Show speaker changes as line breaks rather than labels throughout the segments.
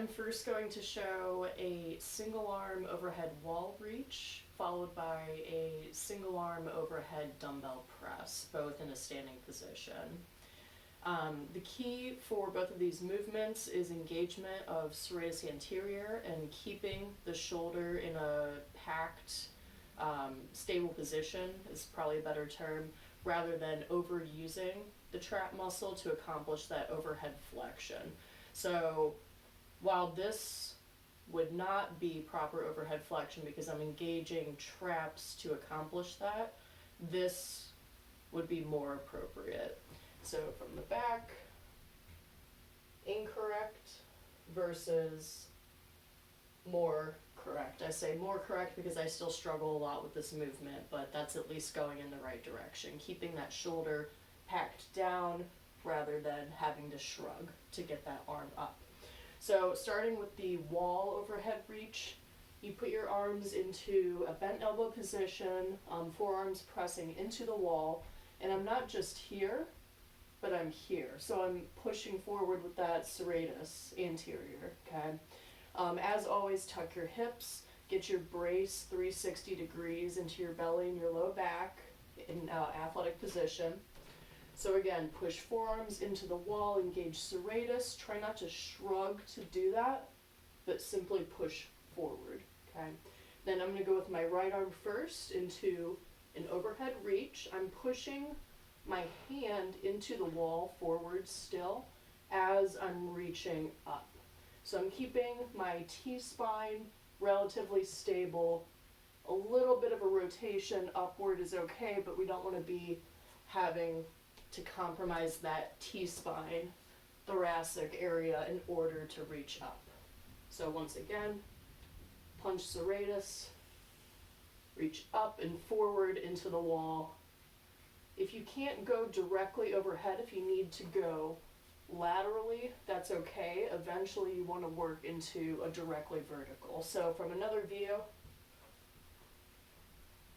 first going to show a single arm overhead wall reach, followed by a single arm overhead dumbbell press, both in a standing position. The key for both of these movements is engagement of serratus anterior and keeping the shoulder in a packed, stable position is probably a better term, rather than overusing the trap muscle to accomplish that overhead flexion. So while this would not be proper overhead flexion because I'm engaging traps to accomplish that, this would be more appropriate. So from the back, incorrect versus more correct. I say more correct because I still struggle a lot with this movement, but that's at least going in the right direction, keeping that shoulder packed down rather than having to shrug to get that arm up. So starting with the wall overhead reach, you put your arms into a bent elbow position, forearms pressing into the wall, and I'm not just here, but I'm here. So I'm pushing forward with that serratus anterior, okay? As always, tuck your hips, get your brace 360 degrees into your belly and your low back in athletic position. So again, push forearms into the wall, engage serratus. Try not to shrug to do that, but simply push forward, okay? Then I'm gonna go with my right arm first into an overhead reach. I'm pushing my hand into the wall forward still as I'm reaching up. So I'm keeping my T-spine relatively stable. A little bit of a rotation upward is okay, but we don't want to be having to compromise that T-spine thoracic area in order to reach up. So once again, punch serratus, reach up and forward into the wall. If you can't go directly overhead, if you need to go laterally, that's okay. Eventually you want to work into a directly vertical. So from another view,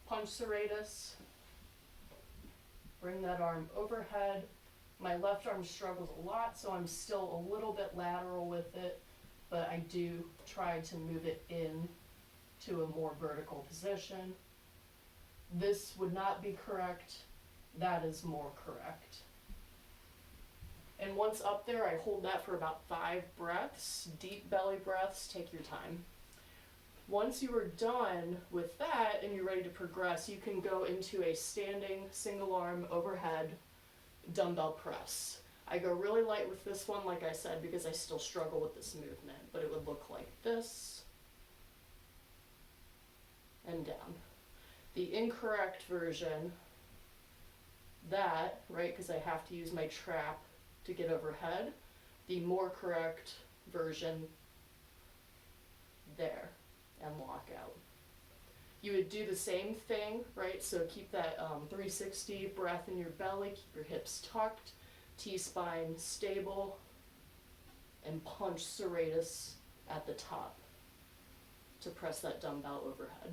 punch serratus, bring that arm overhead. My left arm struggles a lot, so I'm still a little bit lateral with it, but I do try to move it in to a more vertical position. This would not be correct. That is more correct. And once up there, I hold that for about 5 breaths, deep belly breaths, take your time. Once you are done with that and you're ready to progress, you can go into a standing single arm overhead dumbbell press. I go really light with this one, like I said, because I still struggle with this movement, but it would look like this and down. The incorrect version, that, right, because I have to use my trap to get overhead. The more correct version, there, and lock out. You would do the same thing, right? So keep that 360 breath in your belly, keep your hips tucked, T-spine stable, and punch serratus at the top to press that dumbbell overhead.